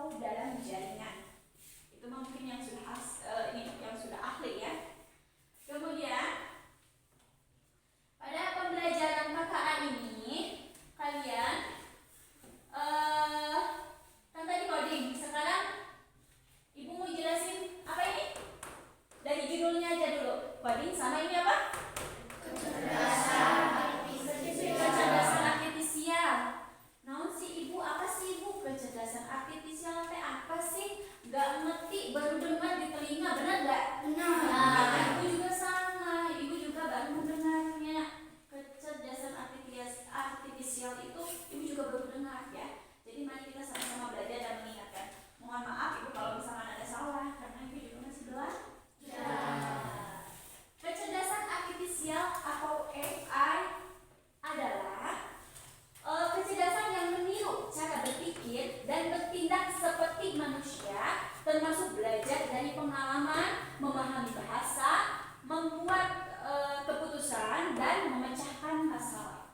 atau dalam jaringan. Itu mungkin yang sudah yang sudah ahli ya. Kemudian pada pembelajaran KKA ini kalian kan tadi coding. Sekarang Ibu mau jelasin apa ini? Dari judulnya aja dulu. Coding sama ini apa? Kecerdasan artifisial. Naon sih Ibu? Apa sih Ibu? Kecerdasan artifisial teh apa sih? Gak ngerti, baru dengar di telinga, benar gak? Benar. Nah, Ibu juga sama. Ibu juga baru mendengarnya. Kecerdasan artifisial itu Ibu juga baru dengar ya. Jadi mari kita sama-sama belajar dan mengingatkan. Mohon maaf Ibu kalau misalkan ada salah, karena Ibu juga masih belajar. Kecerdasan artifisial atau AI adalah kecerdasan yang meniru cara berpikir dan bertindak seperti manusia, termasuk belajar dari pengalaman, memahami bahasa, membuat keputusan dan memecahkan masalah.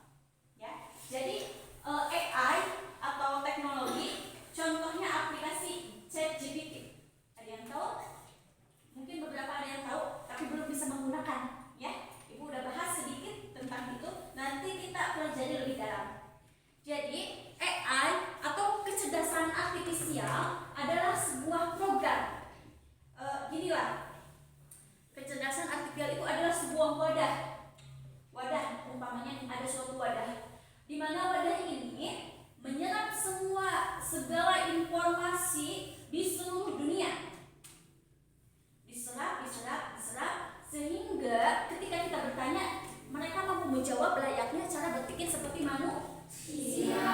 Ya, jadi AI atau teknologi, contohnya aplikasi ChatGPT. Ada yang tahu? Mungkin beberapa ada yang tahu, tapi belum bisa menggunakan. Ya, Ibu udah bahas sedikit tentang itu. Nanti kita pelajari lebih dalam. Jadi AI atau kecerdasan artifisial adalah sebuah program. Ginilah, kecerdasan artifisial itu adalah sebuah wadah. Wadah, umpamanya ada suatu wadah, di mana wadah ini menyerap segala informasi di seluruh dunia. Diserap, sehingga ketika kita bertanya, mereka mampu menjawab layaknya cara berpikir seperti manusia.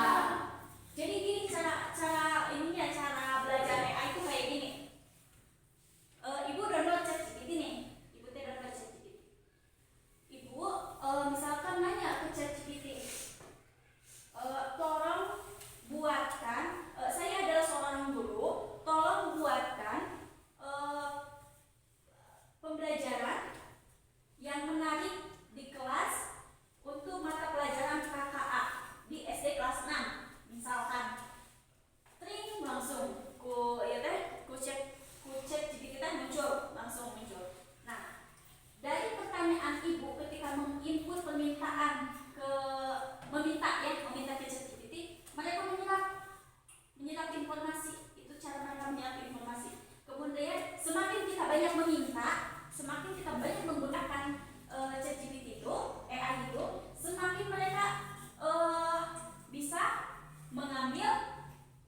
Jadi gini cara belajar AI itu kayak gini. Ibu download ChatGPT nih. Ibu download ChatGPT. Ibu misalkan nanya ke ChatGPT, tolong buatkan, saya adalah seorang guru, tolong buatkan pembelajaran yang menarik di kelas untuk mata pelajaran KKA di SD kelas 6 misalkan. Tring langsung ku chat GPT langsung muncul. Nah, dari pertanyaan Ibu ketika menginput meminta ke ChatGPT, mereka menyerap informasi. Itu cara mereka menyerap informasi. Kemudian semakin kita banyak meminta, semakin kita banyak menggunakan ChatGPT itu, AI itu, semakin mereka bisa mengambil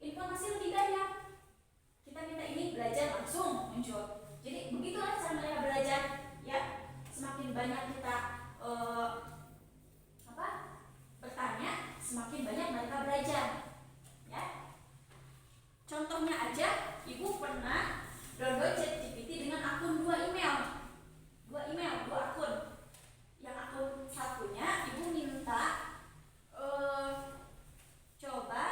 informasi lebih banyak. Kita minta ini belajar langsung muncul. Jadi begitulah cara mereka belajar, ya. Semakin banyak kita bertanya, semakin banyak mereka belajar, ya. Contohnya aja, Ibu pernah download ChatGPT dengan akun 2 akun. Yang akun satunya Ibu minta coba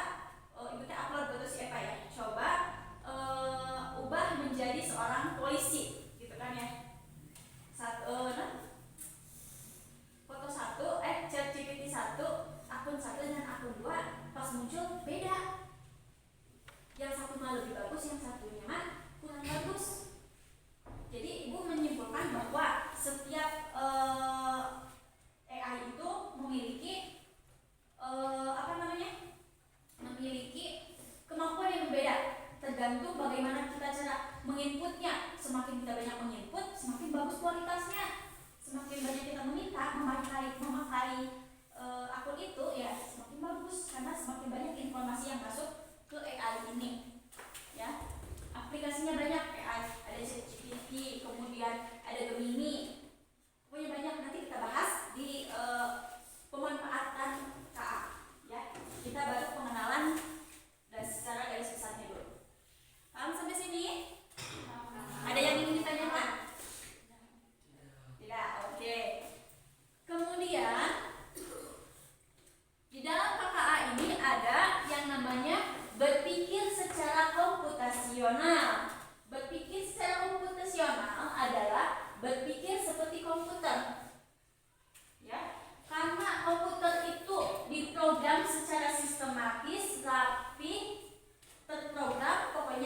Ibu upload foto siapa ya? Coba ubah menjadi seorang polisi, gitu kan ya. Foto satu, ChatGPT 1, akun 1 dan akun 2 pas muncul beda. Yang satu mah lebih bagus, yang satunya mah kurang bagus. Jadi Ibu menyimpulkan bahwa setiap AI itu memiliki memiliki kemampuan yang berbeda, tergantung bagaimana kita cara menginputnya. Semakin kita banyak menginput, semakin bagus kualitasnya. Semakin banyak kita memakai akun itu, ya semakin bagus, karena semakin banyak informasi yang masuk ke AI ini, ya. Aplikasinya banyak AI, ada ChatGPT, kemudian ada Gemini, pokoknya banyak. Nanti kita bahas di pemanfaatan KA, ya. Kita baru pengenalan dan secara garis besarnya dulu. Paham sampai sini? Ada yang ingin ditanyakan? Tidak, oke. Kemudian di dalam KKA ini ada yang namanya berpikir secara komputasional. Berpikir secara komputasional adalah berpikir seperti komputer, ya. Karena komputer itu diprogram secara sistematis, rapi, terprogram, pokoknya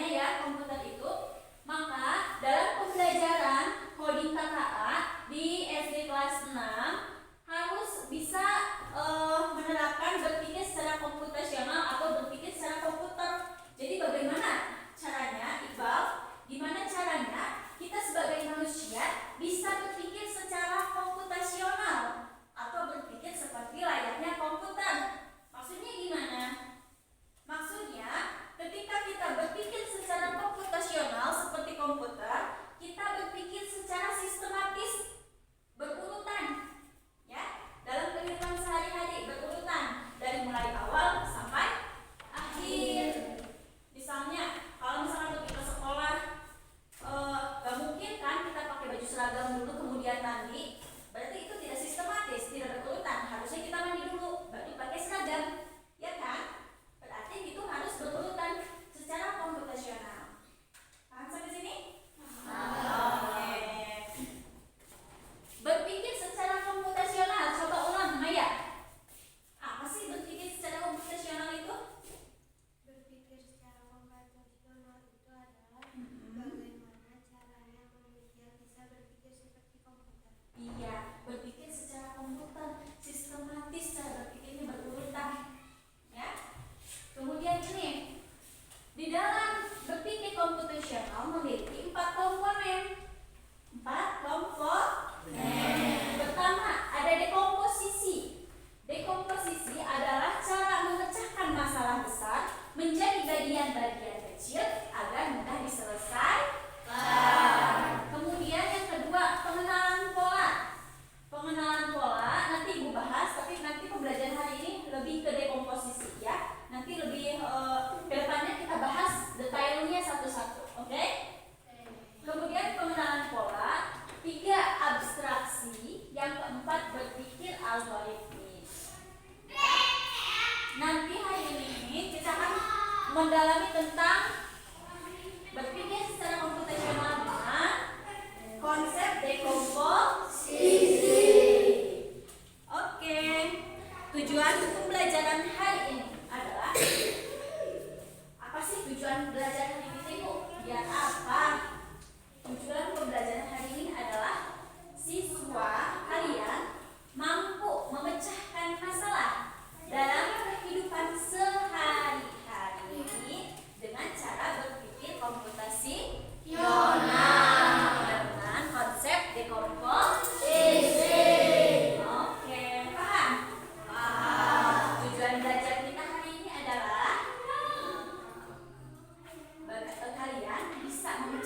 tujuan belajar hari ini itu biar apa? Tujuan pembelajaran hari ini adalah siswa kalian mampu memecahkan masalah dalam kehidupan sehari-hari dengan cara berpikir komputasional dengan konsep dekomposisi. Oke, paham? Tujuan belajar kita hari ini adalah kalian bisa memecahkan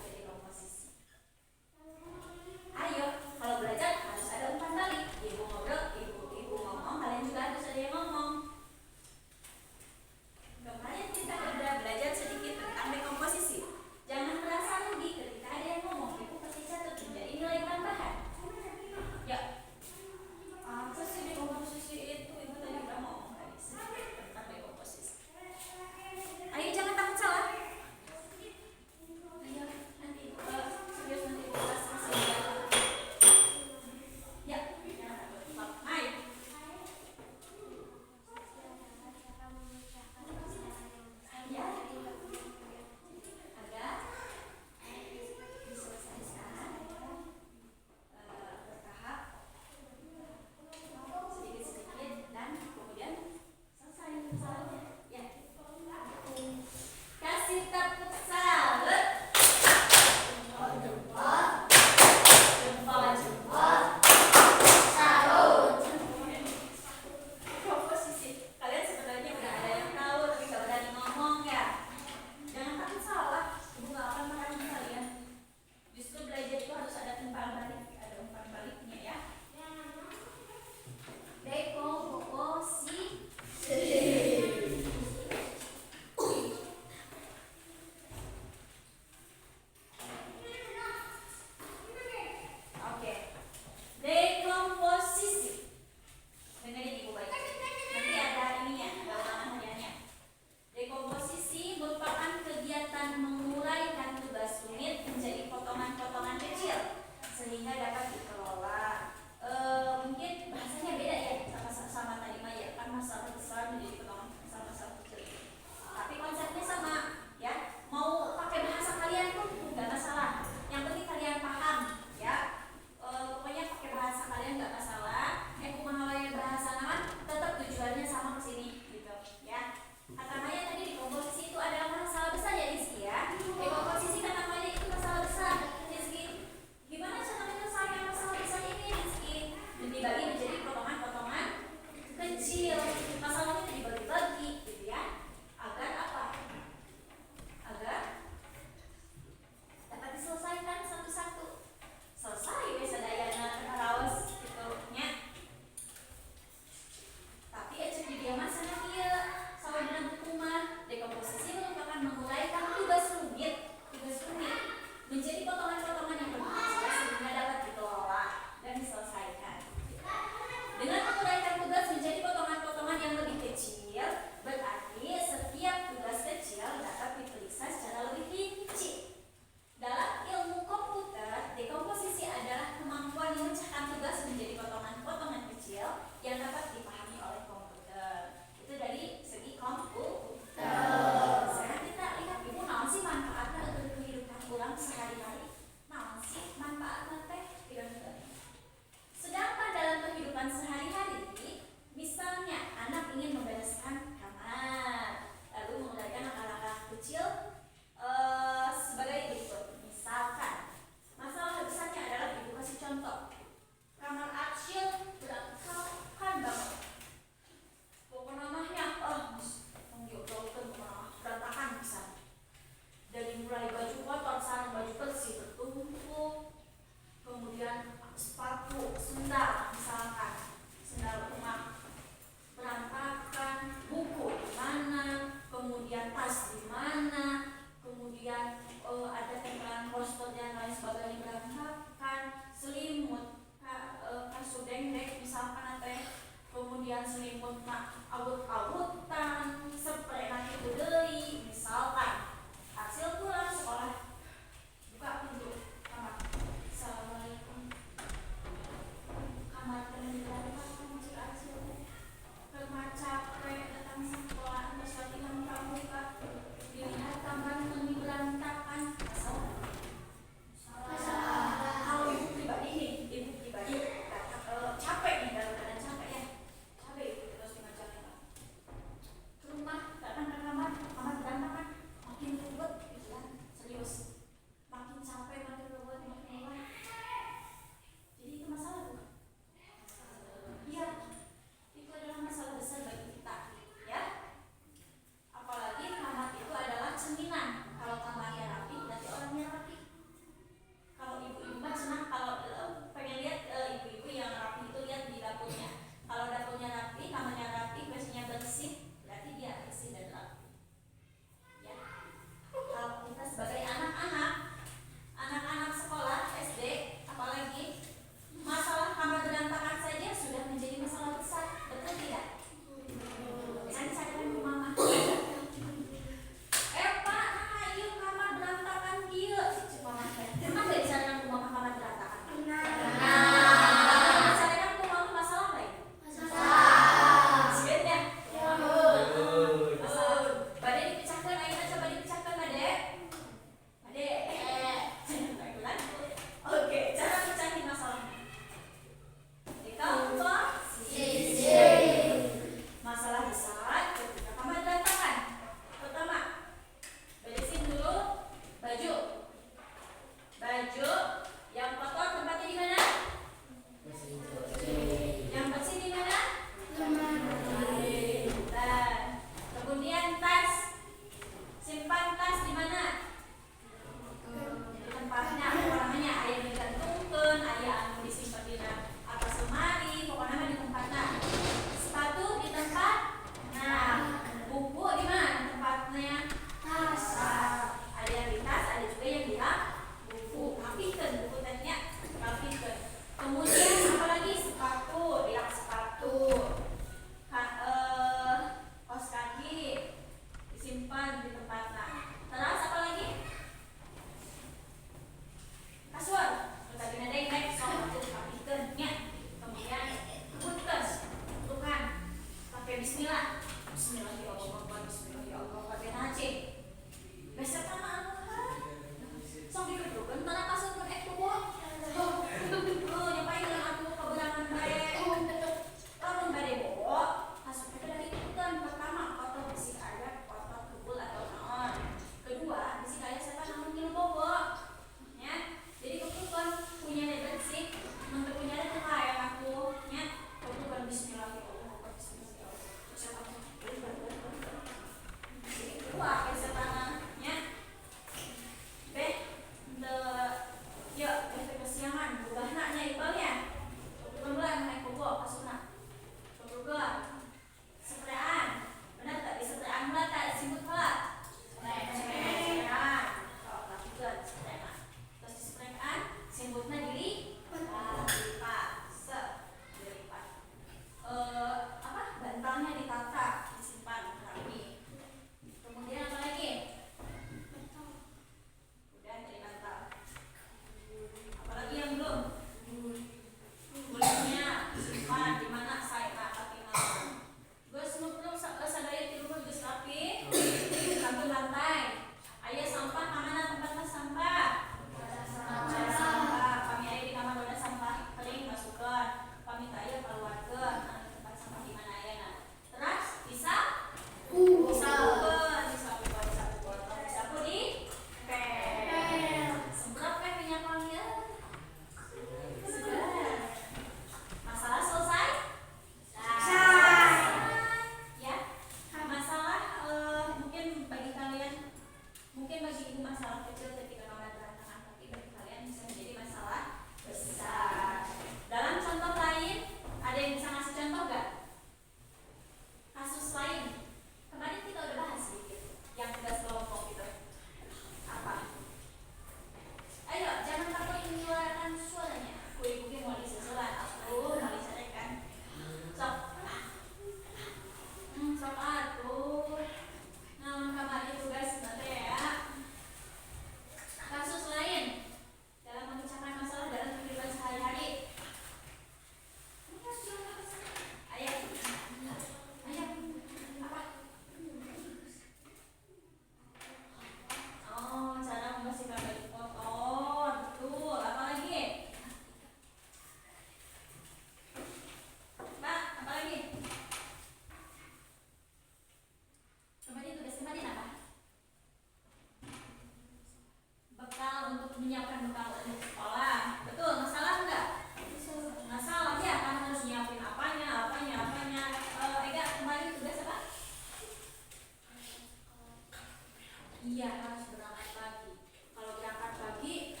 Iya, harus berangkat pagi. Kalau berangkat pagi,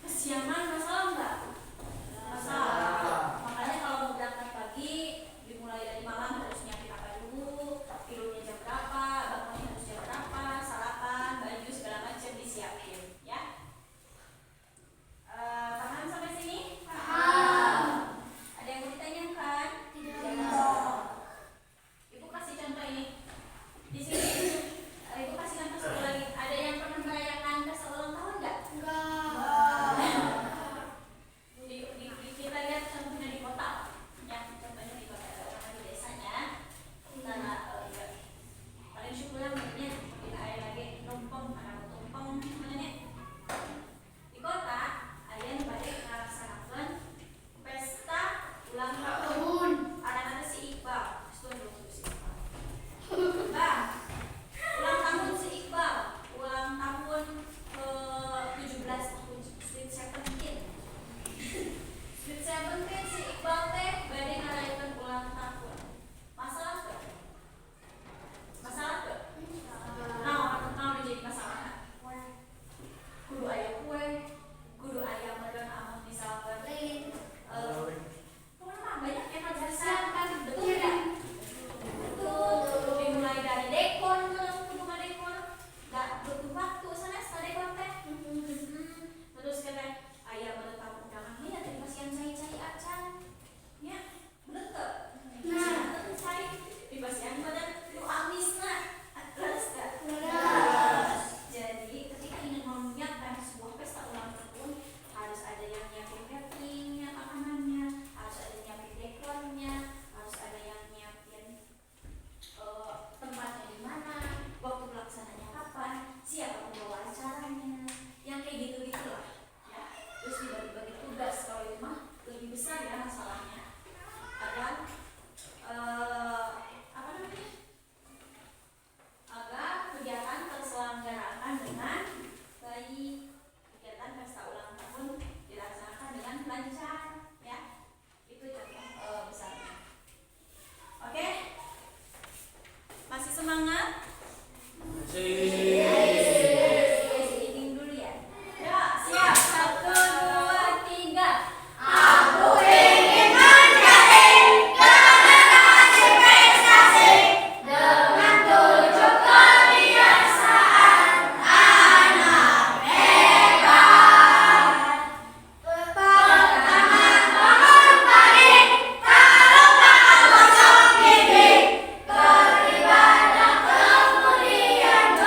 kesiangan masalah nggak? Masalah. Makanya kalau mau berangkat pagi, dimulai dari malam harus nyiapin apa dulu, tidurnya jam berapa, bangunnya harus jam berapa, sarapan, baju segala macam disiapin, ya. Paham sampai sini? Paham. Ada yang mau ditanyakan? Tidak. Ibu kasih contoh ini. Di sini Ibu kasih contoh satu lagi. Ada yang pernah merayakan pesta ulang tahun nggak? Enggak. Kita lihat contohnya di kota. Ya, contohnya di kota. Karena di desanya, karena paling syukurnya mungkinnya kita ada lagi numpang, anak tumpeng, namanya. Di kota, ada yang pada melaksanakan pesta ulang tahun. Anak-anak si Iqbal, setuju si Iqbal. Bang, ulang tahun si Iqbal, ulang tahun ke-17, Sweet 17. Sweet 17 si Iqbal teh bade ngarayakeun ulang tahun. Masalah tuh? Masalah tuh? Nah, jadi masalah. Kudu aya kue, kudu aya medon amun misalkan banyak yang harus disiapkan, betul tidak? Betul. Dimulai dari dekor, kudu ngadekor, nggak butuh waktu sanes ngadekor teh. Terus kata aya medon tamu undangan, ya tadi pasian cai-cai acan, ya bener tuh. Nah, cai di pasian pada lu amisna, terus nggak? Jadi ketika ingin menyiapkan sebuah pesta ulang tahun harus ada yang nyiapin cateringnya, makanannya, harus ada yang nyiapin dekornya, harus ada yang nyiapin tempatnya di mana, waktu pelaksananya kapan, siapa pembawa acaranya, yang kayak gitu-gitulah, ya. Terus dibagi-bagi tugas. Kalau itu mah lebih besar ya masalahnya. Agar apa namanya? Agar kegiatan terselenggarakan dengan baik, kegiatan pesta ulang tahun dilaksanakan dengan lancar, ya. Itu contoh besarnya. Oke? Masih semangat? Izin dulu ya. Ya, siap. 1, 2, 3. Aku ingin menjadi generasi prestasi dengan 7 kebiasaan anak hebat. Pertama, bangun pagi, tak lupa gosok gigi, beribadah kemudian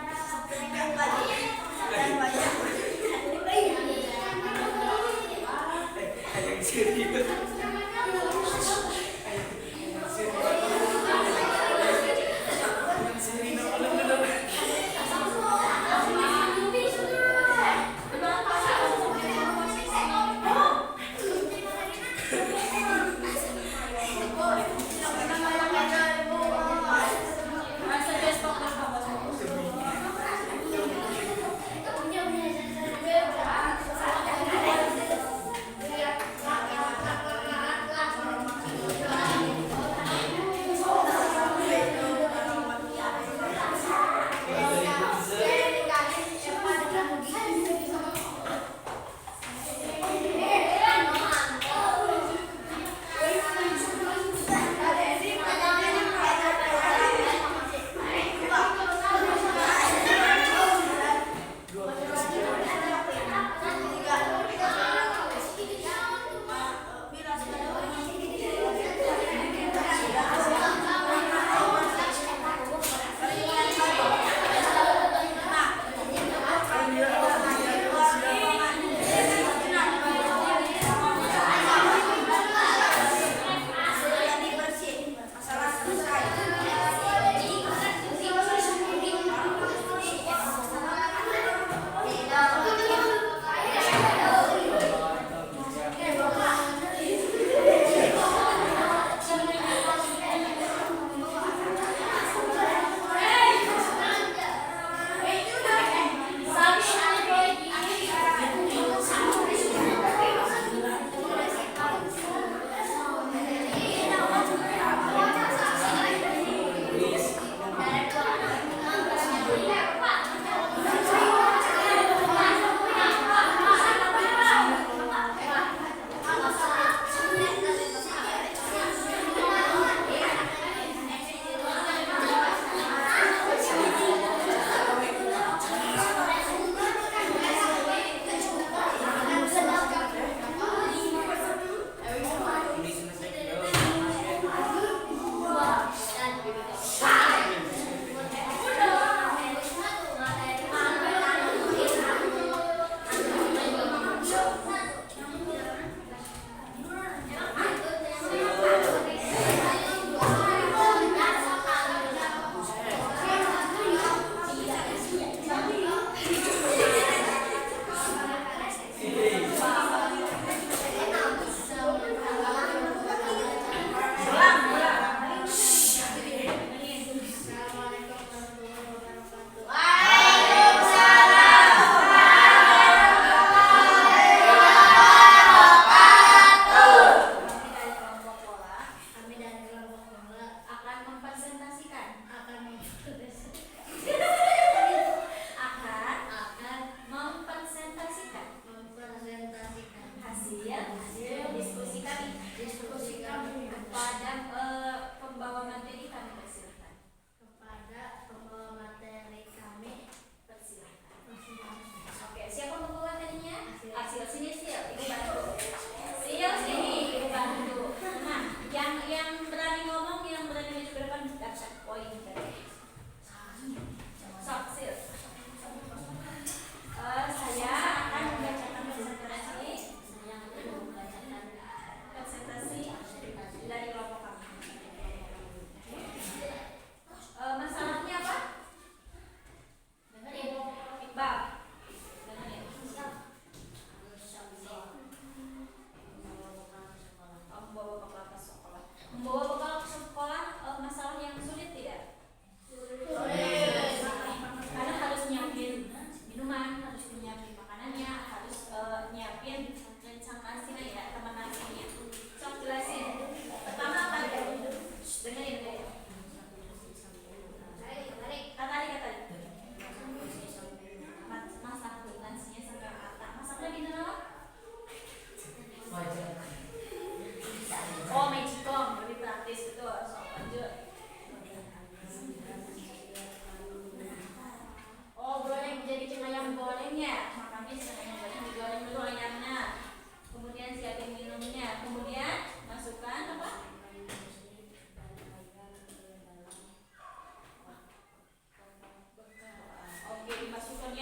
Masa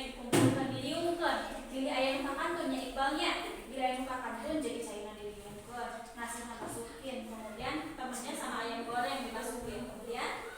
dikumpulkan, diliungkeun. Pilih aya nu kakantun nya Iqbalnya. Pilih aya nu kakantun jadi cairna diliungkeun. Nasinya masukin, kemudian temennya sama ayam goreng dimasukin. Kemudian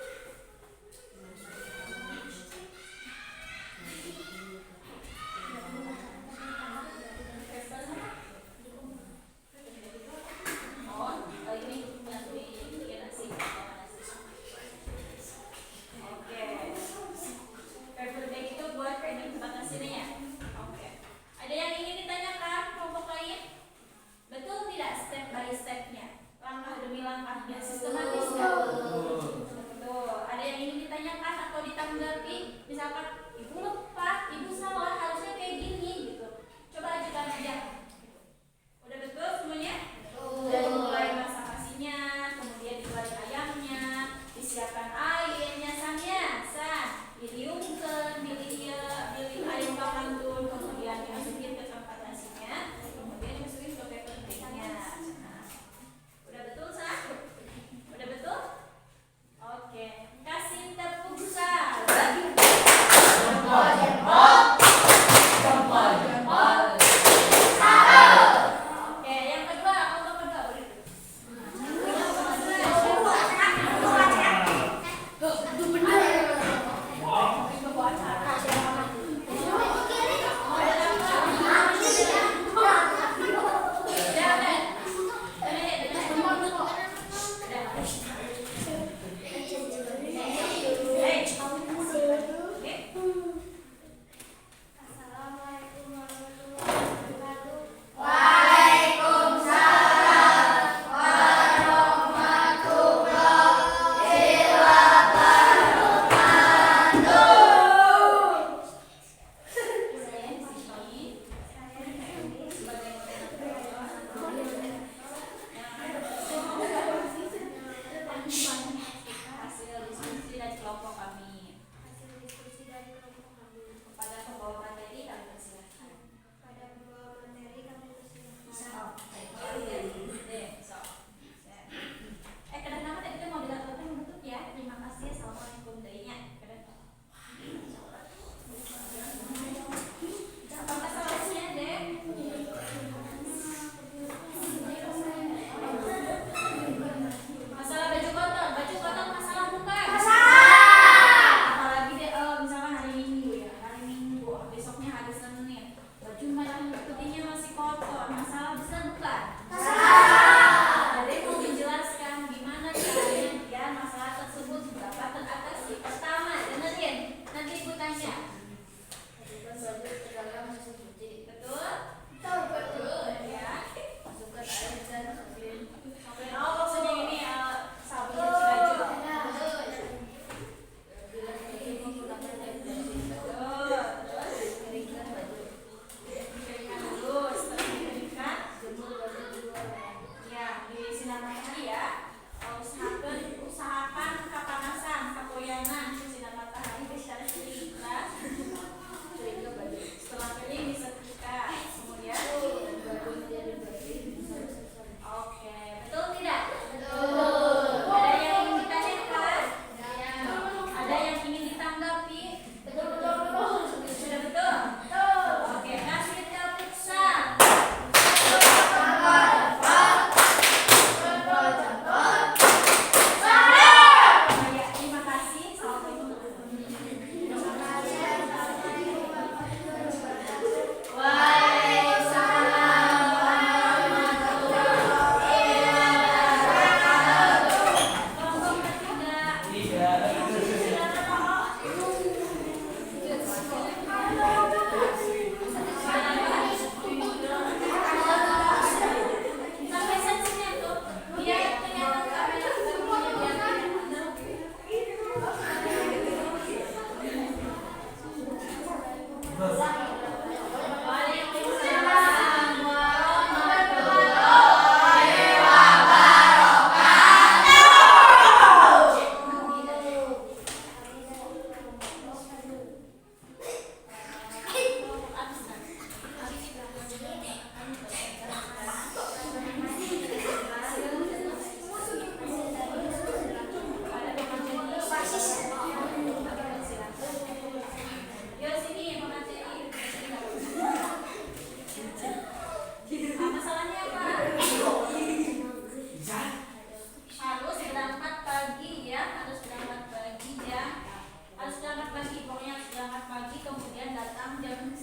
pagi, kemudian datang jam 7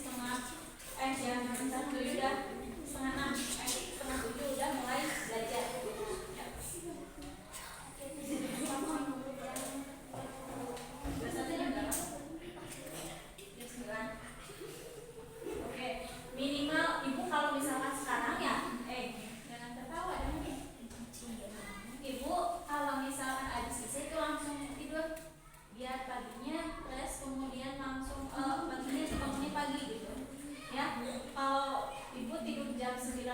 udah setengah 6, setengah 7 udah mulai belajar. Biasanya jam berapa? Jam 9. Oke, minimal ibu kalau misalkan sekarang ya, jangan tertawa dong. Ibu kalau misalkan ada sisa itu langsung tidur, biar paginya fresh, kemudian langsung paginya bangunnya pagi gitu. Ya, kalau ibu tidur jam 9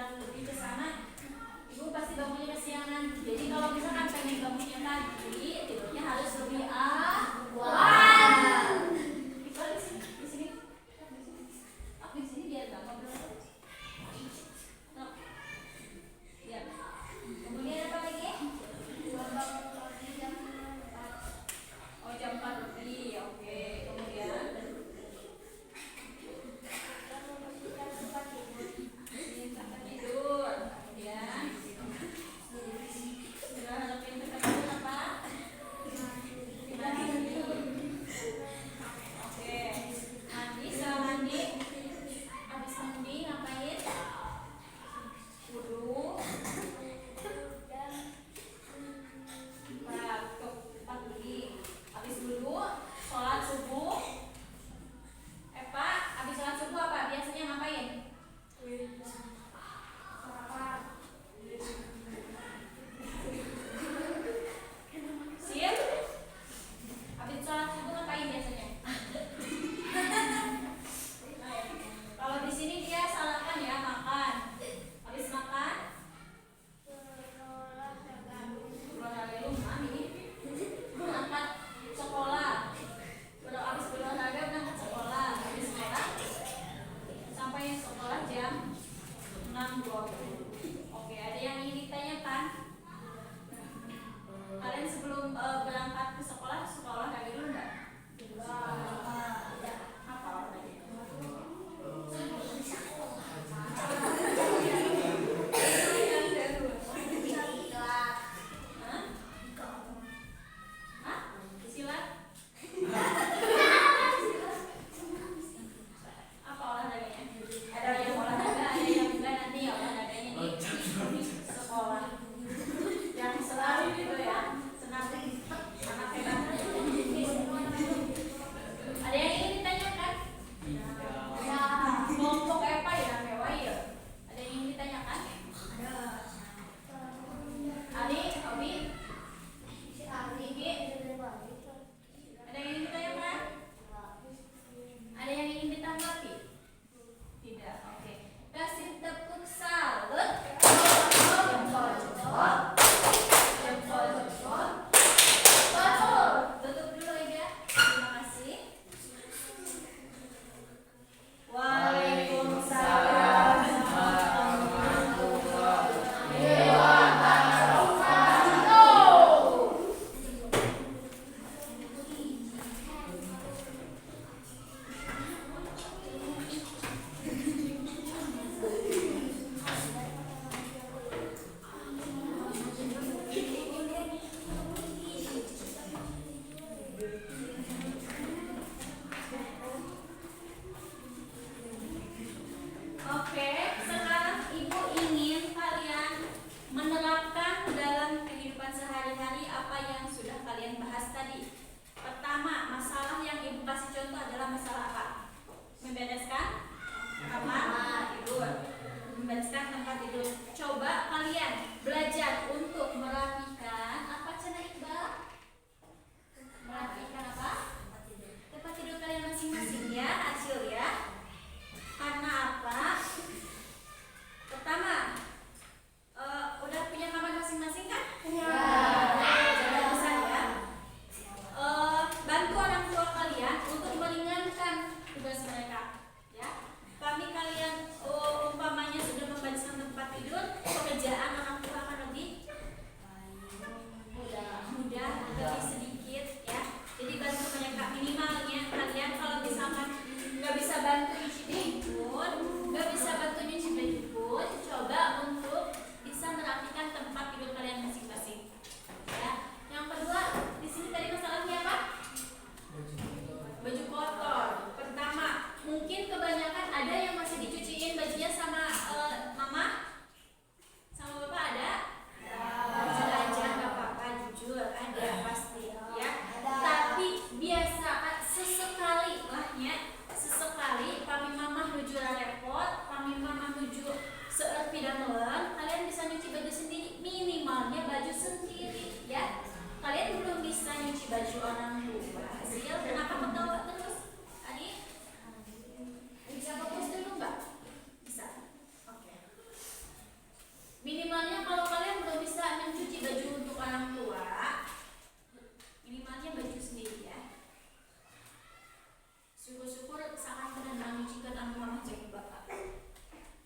kan anu mama jeung bapak.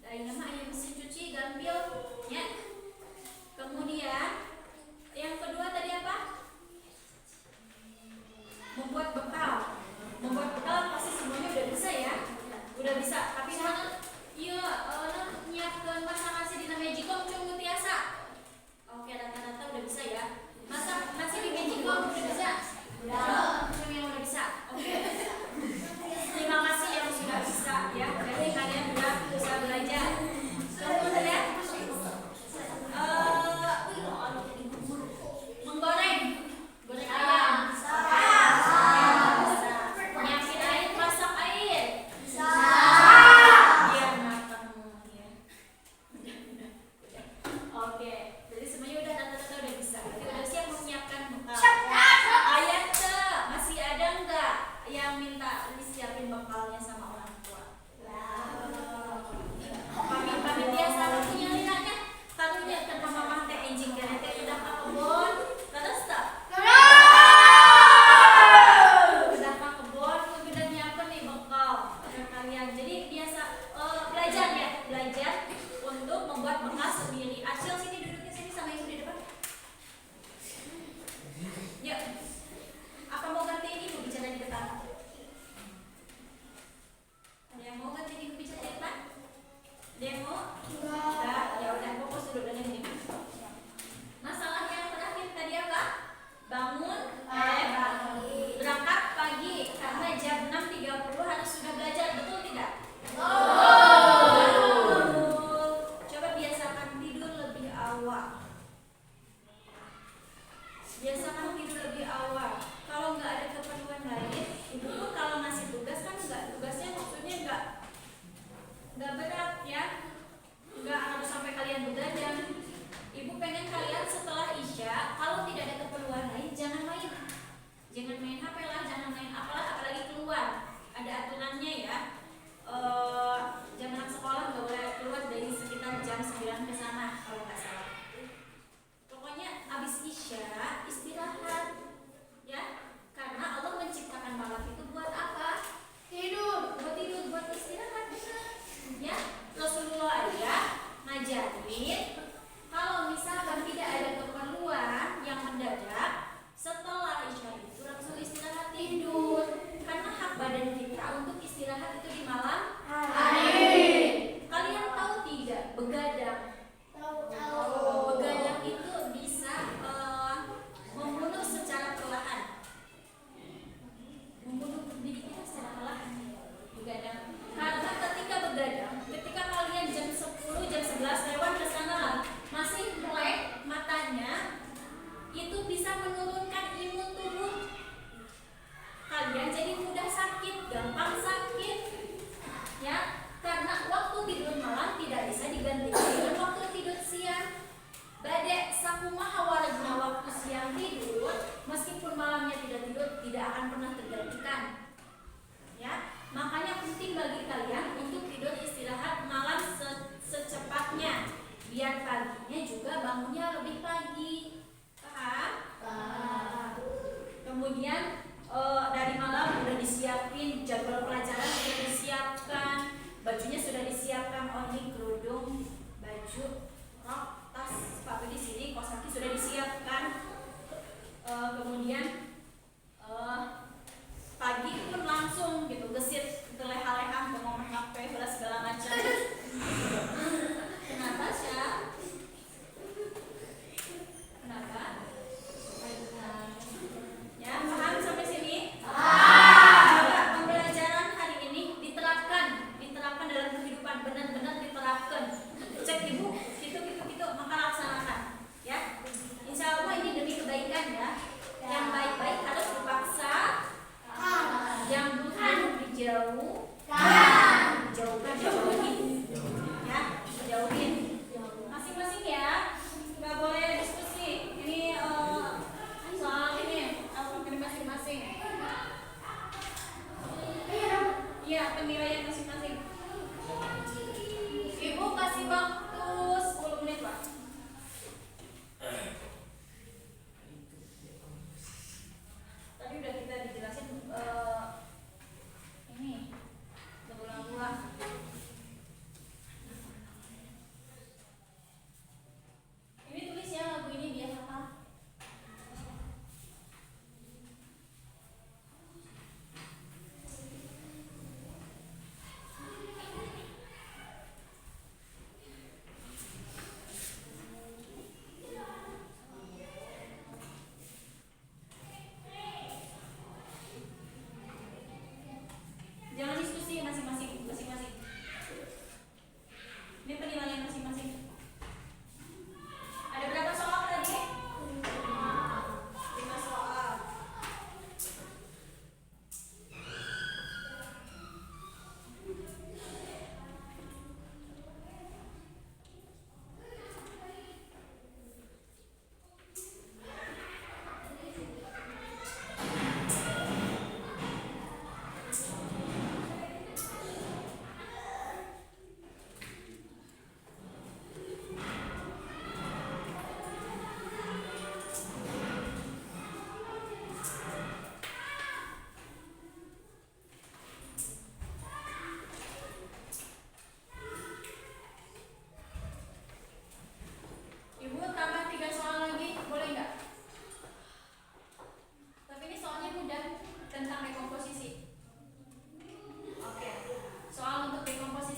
Dari nama aya mesin cuci gambil ya. Kemudian yang kedua tadi apa? Membuat bekal. Membuat bekal pasti semuanya udah bisa ya. Udah bisa, tapi mana iya nyiapkeun masak nasi dina Magicom cung tiasa. Oke, rata-rata udah bisa ya. Masak nasi di Magicom udah bisa? Udah. Yang udah bisa. Oke. Terima kasih yang sudah bisa ya. Jadi kalian udah bisa belajar. Kemudian menggoreng, goreng ayam. Nyiapin air, masak air. Biar matang ya. Udah. Oke, jadi semuanya udah rata-rata udah bisa. Jadi udah siap menyiapkan bekal. Ayat masih ada nggak yang minta disiapin bekalnya sama orang tua? Panitia sama punya lihatnya. Karunya kan mama teh enjing kana teh udah ka kebon. Terus tak? Udah ka kebon, udah nyiapin nih bekal untuk kalian. Jadi biasa belajar ya, belajar untuk membuat bekal sendiri. Acil sini duduknya sini sama ibu di depan. Yuk. Apa mau gantiin ibu bicara di depan? Ada yang mau gantiin ibu bicara di depan? Ada yang mau? Enggak. Ya udah, fokus dulu dan yang ini. Masalah yang terakhir tadi apa? Bangun berangkat pagi karena jam 6.30 harus sudah belajar, betul tidak? Coba biasakan tidur lebih awal. Biasakan tidur lebih awal. Kalau nggak ada keperluan lain, ibu pun kalau ngasih tugas kan nggak, tugasnya maksudnya nggak berat ya, nggak harus sampai kalian begadang. Ibu pengen kalian setelah isya, kalau tidak ada keperluan lain, jangan main HP lah, jangan main apalah, apalagi keluar. Ada aturannya ya. Jam anak sekolah nggak boleh keluar dari sekitar jam 9 ke sana kalau nggak salah. Pokoknya abis isya istirahat ya, karena Allah menciptakan malam itu buat apa? Tidur, buat istirahat benar ya. Rasulullah aja ngajarin kalau misalkan tidak ada keperluan yang mendadak setelah isya itu langsung istirahat tidur, karena hak badan kita untuk istirahat itu di malam hari. Kalian tahu tidak begadang? Begadang itu bisa membunuh secara perlahan, membunuh diri kita secara perlahan. Begadang, karena ketika kalian jam 10, jam 11 lewat ke sana lah, masih melek matanya, itu bisa menurunkan imun tubuh kalian, jadi mudah sakit, gampang sakit ya, karena waktu tidur malam tidak bisa digantikan dengan waktu tidur siang. Badek sakumaha waradna, waktu siang tidur meskipun malamnya tidak tidur tidak akan pernah tergantikan ya. Makanya penting bagi kalian untuk tidur istirahat malam secepatnya, biar paginya juga bangunnya lebih pagi. Paham? Kemudian dari malam udah disiapin jadwal pelajaran, sudah disiapkan bajunya, sudah disiapkan ori, kerudung, baju, rok, tas, sepatu di sini, kaos kaki sudah disiapkan. Kemudian pagi pun langsung gitu gesit leha-leha mau main HP segala macam. Kenapa sih? Kenapa? Ya, paham sampai sini? Coba pembelajaran hari ini diterapkan dalam kehidupan, benar-benar diterapkan. Cek ibu, gitu, maka laksanakan ya. Insya Allah ini demi kebaikan ya. Yang baik-baik harus dipaksa, yang buruk dijauhkan, dijauhin ya, dijauhin masing-masing ya, nggak boleh diskusi. Ini soal ini masing-masing. Iya, penilaian masing-masing. Ibu kasih waktu 10 menit Pak. Tadi udah kita dijelasin ini berulang-ulang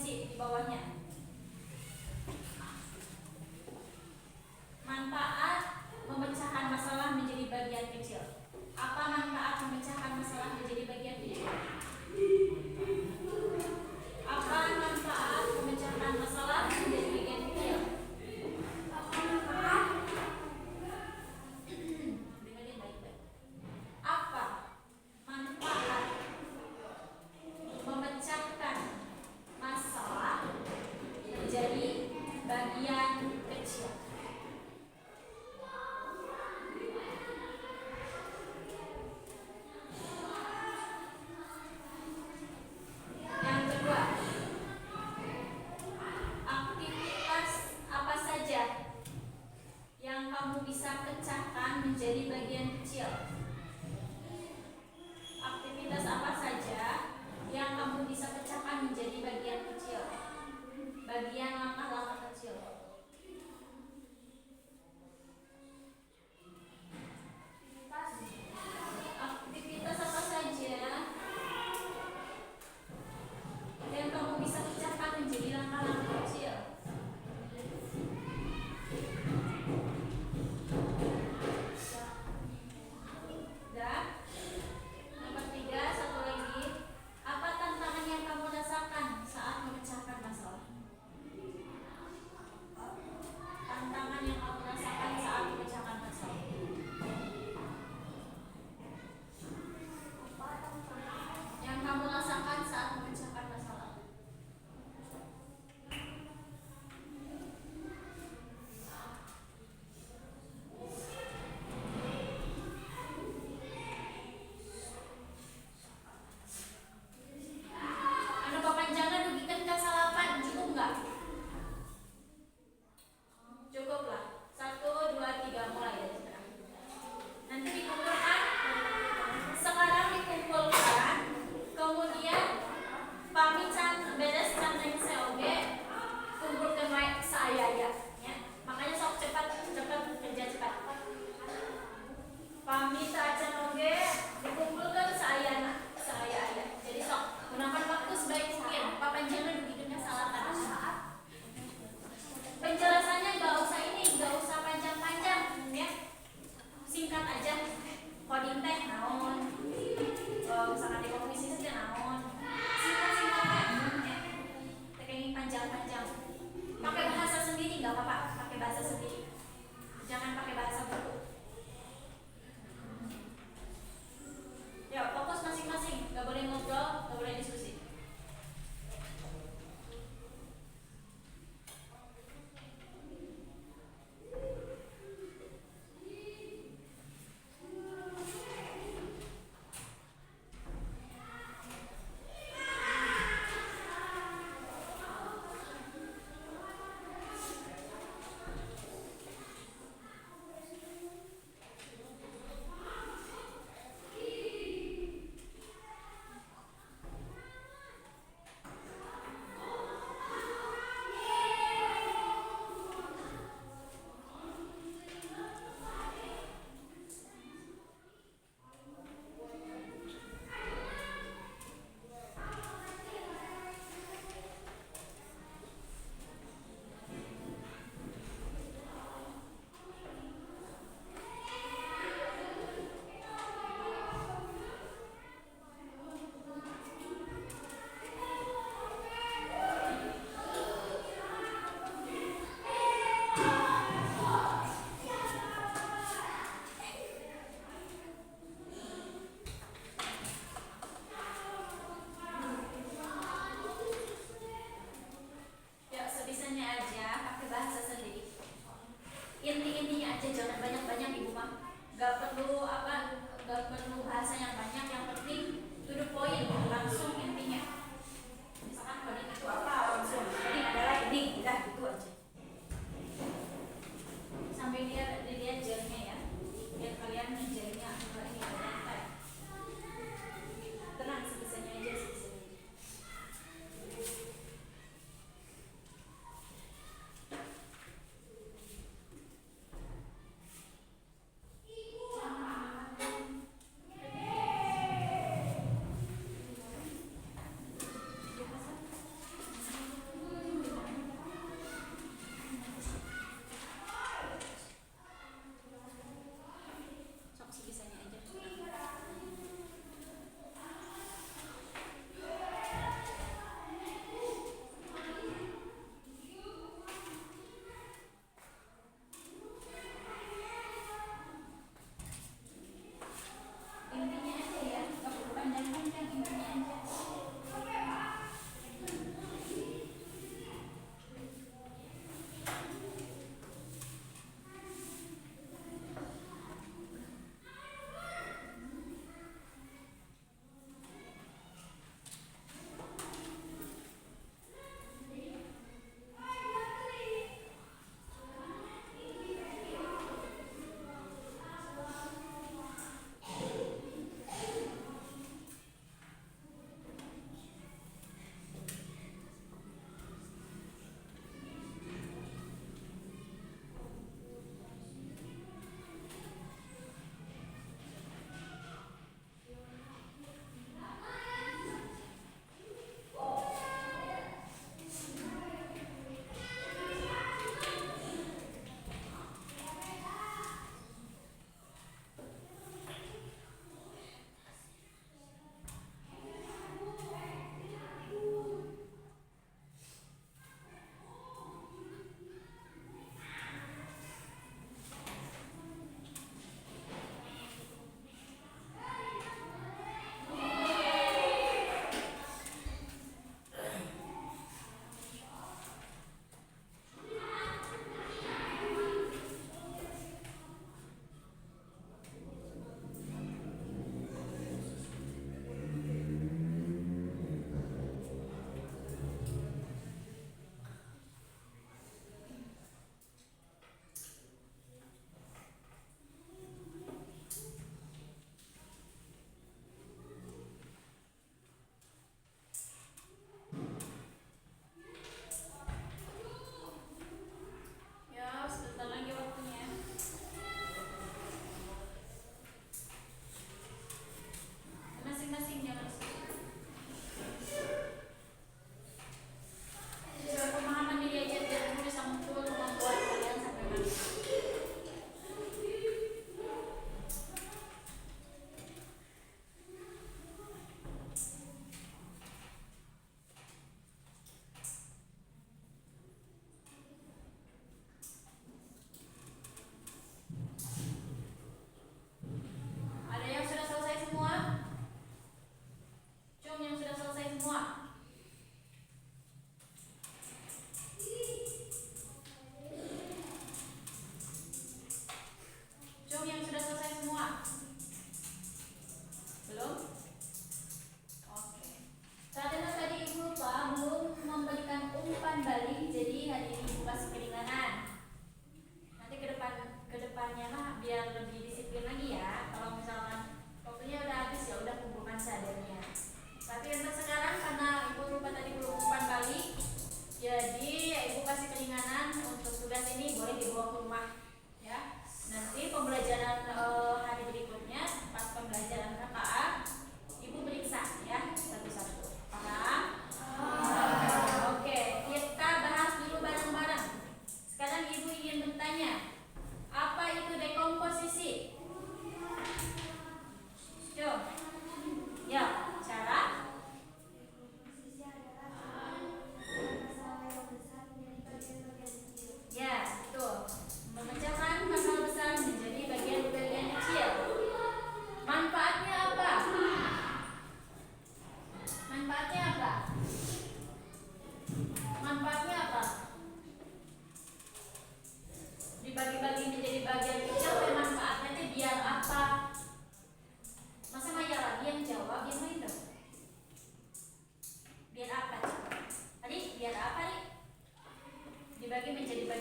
isi di bawahnya. Manfaat memecahkan masalah menjadi bagian kecil. Apa manfaat memecahkan masalah menjadi bagian kecil? Apa manfaat memecahkan masalah menjadi bagian kecil? Apa manfaat? Dengerin baik-baik. Apa manfaat memecahkan masalah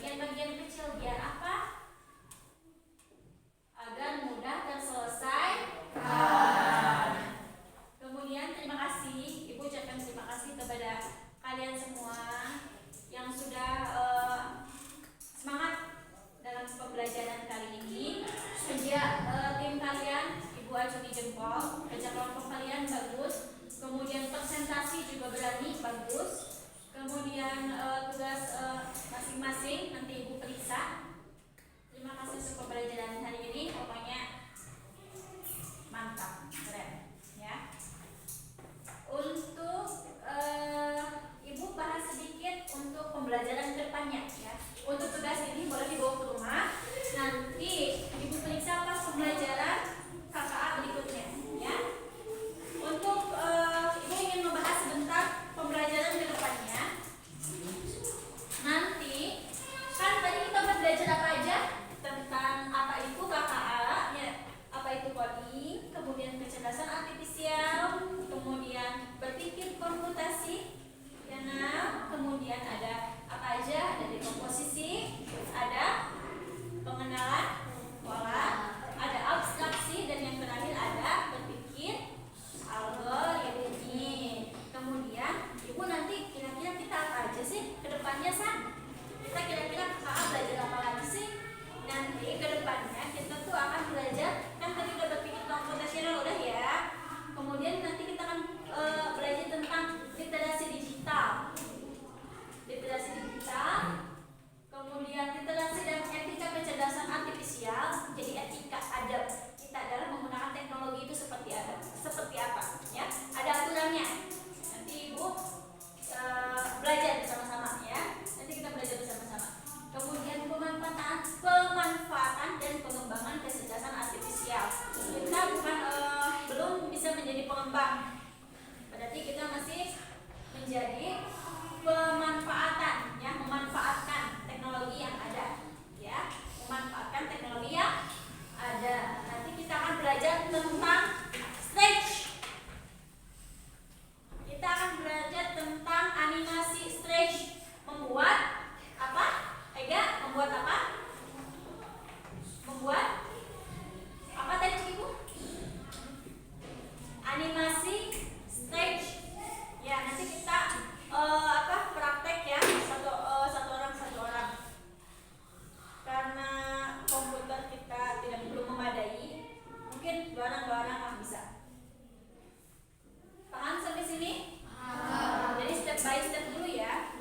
bagian-bagian kecil biar apa? Agar mudah terselesaikan. Kemudian terima kasih, Ibu ucapkan terima kasih kepada kalian semua yang sudah semangat dalam pembelajaran kali ini. Kerja tim kalian, Ibu acungi jempol. Kerja kelompok kalian bagus. Kemudian presentasi juga berani, bagus. Kemudian tugas masing-masing nanti Ibu periksa. Terima kasih untuk pembelajaran hari ini. Pokoknya mantap, keren ya. Untuk Ibu bahas sedikit untuk pembelajaran kedepannya ya. Untuk tugas ini boleh dibawa ke rumah. Nanti Ibu periksa pas pembelajaran KKA berikutnya ya. Untuk Ibu ingin membahas sebentar pembelajaran kedepannya. Nanti kan tadi kita belajar apa aja? Tentang apa itu KKA ya, apa itu coding, kemudian kecerdasan artifisial, kemudian berpikir komputasi ya, nah, kemudian ada apa aja? Ada dekomposisi, ada pengenalan pola, ada abstraksi, dan yang terakhir ada berpikir algoritmi. Kemudian Ibu nanti kira-kira kita apa aja sih kedepannya, San? Kita kira-kira KKA belajar apa lagi sih? Nanti kedepannya kita tuh akan belajar, kan tadi udah berpikir komputasional udah ya. Kemudian nanti kita akan belajar tentang literasi digital. Literasi digital, kemudian literasi dan etika kecerdasan artifisial. Jadi etika adab kita dalam menggunakan teknologi itu seperti apa ya? Ada aturannya. Nanti Ibu belajar bersama-sama ya. Nanti kita belajar bersama-sama. Kemudian pemanfaatan dan pengembangan kecerdasan artifisial. Kita belum bisa menjadi pengembang. Berarti kita masih menjadi pemanfaatan ya, memanfaatkan teknologi yang ada ya, memanfaatkan teknologi yang ada. Nanti kita akan belajar tentang stage. Kita akan belajar tentang animasi stage. Membuat apa? Ega, membuat apa? Membuat apa tadi Ibu? Animasi stage. Ya, nanti kita praktek ya, satu orang. Karena komputer kita belum memadai, mungkin dua orang lah bisa. Paham sampai sini? Jadi step by step dulu ya.